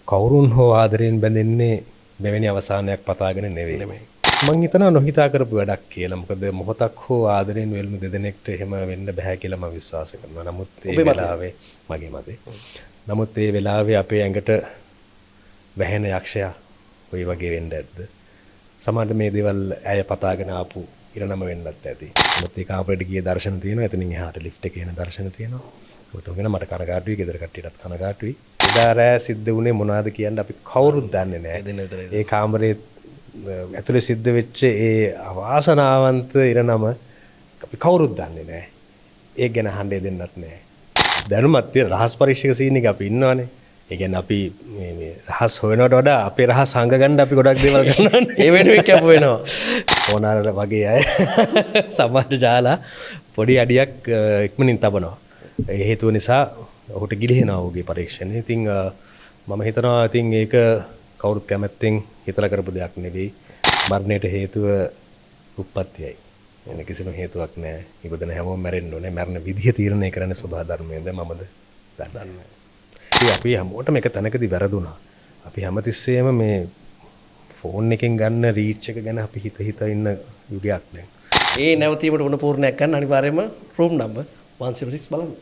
කවුරුන් හෝ ආදරයෙන් බැඳෙන්නේ මෙවැනි අවසානයක් පතාගෙන නෙවෙයි. මං හිතනවා නොහිතා කරපු වැඩක් කියලා. මොකද මොහොතක් හෝ ආදරයෙන් වෙල්ම දෙදෙනෙක්ට එහෙම වෙන්න බෑ කියලා මම විශ්වාස කරනවා. නමුත් ඒ වෙලාවේ මගේ මතේ. නමුත් ඒ වෙලාවේ අපේ ඇඟට වැහෙන යක්ෂයා ওই වගේ වෙන්න ඇද්ද? සමහරවිට මේ දේවල් ඇය පතාගෙන ආපු ඉරණම වෙන්නත් ඇති. නමුත් ඒ කාමරේට ගියේ දර්ශන තියෙනවා. එතනින් එහාට ලිෆ්ට් එකේ එන දර්ශන තියෙනවා. උතුම්ගෙන මට කනගාටුයි, ගෙදර කට්ටියටත් කනගාටුයි. එදා රෑ සිද්ධ වුණේ මොනවද කියන්න අපි කවුරුත් දන්නේ නැහැ. ඒ කාමරේ ඇතුලේ සිද්ධ වෙච්ච ඒ අවාසනාවන්ත ඉරණම අපි කවුරුත් දන්නේ නැහැ. ඒක ගැන අහන්නේ දෙන්නත් නැහැ. දැනුමත් තියෙන රහස් පරීක්ෂක සීන් එක අපි ඉන්නවනේ. ඒ කියන්නේ අපි මේ රහස් හොයනවට වඩා අපේ රහස් හංග ගන්න අපි ගොඩක් දේවල් කරනවානේ. ඒ වෙනුවෙන් කැප වෙනවා. ඕනාර වගේ අය සමාජ ජාලා පොඩි අඩියක් ඉක්මනින් තබනවා. ඒ හේතුව නිසා ඔහුට ගිලිහෙනවා ඔහුගේ පරීක්ෂණය. ඉතින් මම හිතනවා ඉතින් ඒක කවුරුත් කැමැත්තෙන් හිතලා කරපු දෙයක් නෙවෙයි. මරණයට හේතුව උප්පත්තියයි. එන කිසිම හේතුවක් නැහැ. ඉපදෙන හැමෝම මැරෙන්න ඕනේ. මරණ විදිය තීරණය කරන්නේ සබහා ධර්මයෙන්ද මමද දන්නේ නැහැ. අපි හැමෝටම එක තැනකදී වැරදුනා. අපි හැමතිස්සෙම මේ ෆෝන් එකෙන් ගන්න රීච් එක ගැන අපි හිත ඉන්න යුගයක් දැන්. ඒ නැවතීමට වුණ පූර්ණයක් ගන්න අනිවාර්යයෙන්ම රූම් නම්බර් 106 බලන්න.